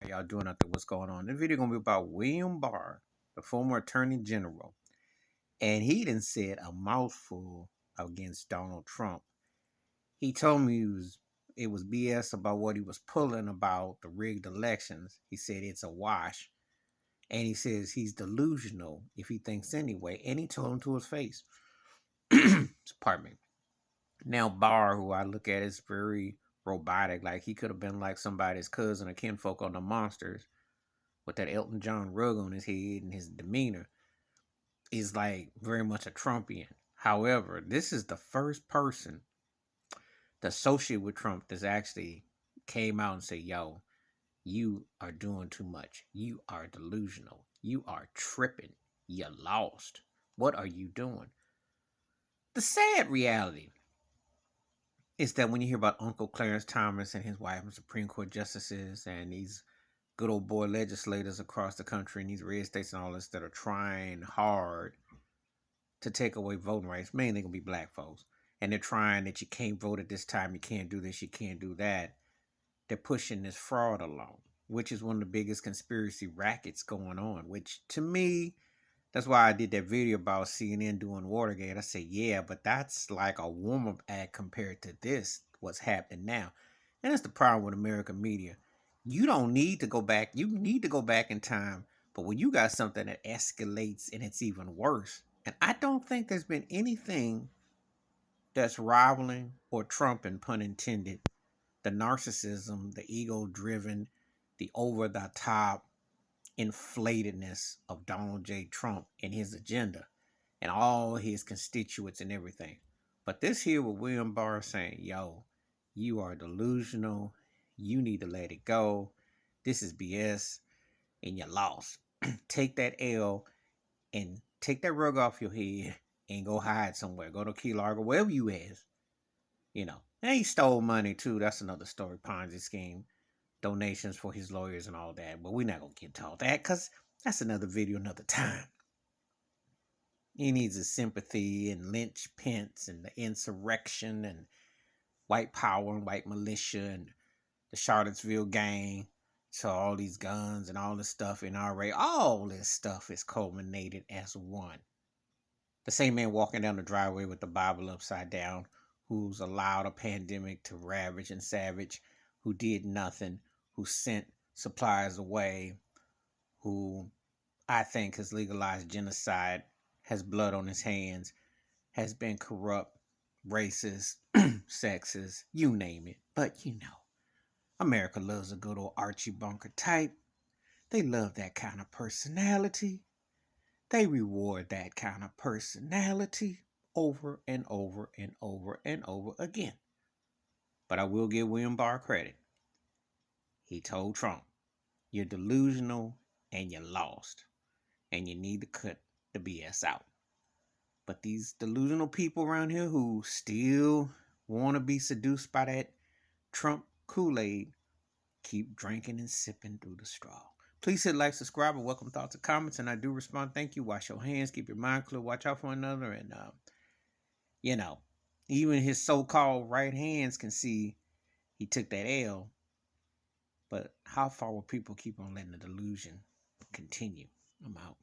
y'all doing out there? What's going on? This video gonna be about William Barr, the former Attorney General, and he done said a mouthful against Donald Trump. He told me it was BS about what he was pulling about the rigged elections. He said it's a wash, and he says he's delusional if he thinks anyway, and he told him to his face. Pardon me. Now Barr, who I look at, is very robotic. Like he could have been like somebody's cousin or kinfolk on the Monsters with that Elton John rug on his head, and his demeanor is like very much a Trumpian. However, this is the first person to associate with Trump that's actually came out and say, yo, you are doing too much. You are delusional. You are tripping. You're lost. What are you doing? The sad reality is that when you hear about Uncle Clarence Thomas and his wife and Supreme Court justices and these good old boy legislators across the country in these red states and all this that are trying hard to take away voting rights, mainly gonna be black folks, and they're trying that you can't vote at this time, you can't do this, you can't do that. They're pushing this fraud along, which is one of the biggest conspiracy rackets going on, which to me, that's why I did that video about CNN doing Watergate. I said, yeah, but that's like a warm-up act compared to this, what's happening now. And that's the problem with American media. You don't need to go back. You need to go back in time. But when you got something that escalates and it's even worse, and I don't think there's been anything that's rivaling or trumping, pun intended, the narcissism, the ego-driven, the over-the-top inflatedness of Donald J. Trump and his agenda and all his constituents and everything. But this here with William Barr saying, yo, you are delusional. You need to let it go. This is BS and you're lost. Take that L and take that rug off your head and go hide somewhere. Go to Key Largo, wherever you is. You know, and he stole money too. That's another story, Ponzi scheme. Donations for his lawyers and all that. But we're not going to get to all that because that's another video, another time. He needs his sympathy and Lynch Pence and the insurrection and white power and white militia and the Charlottesville gang. So all these guns and all this stuff in NRA, all this stuff is culminated as one. The same man walking down the driveway with the Bible upside down, who's allowed a pandemic to ravage and savage, who did nothing, who sent supplies away, who I think has legalized genocide, has blood on his hands, has been corrupt, racist, sexist, you name it. But you know, America loves a good old Archie Bunker type. They love that kind of personality. They reward that kind of personality over and over and over and over again. But I will give William Barr credit. He told Trump, you're delusional and you're lost. And you need to cut the BS out. But these delusional people around here who still want to be seduced by that Trump Kool-Aid, keep drinking and sipping through the straw. Please hit like, subscribe, and welcome thoughts and comments. And I do respond. Thank you. Wash your hands. Keep your mind clear. Watch out for one another. And, you know, even his so-called right hands can see he took that L. But how far will people keep on letting the delusion continue? I'm out.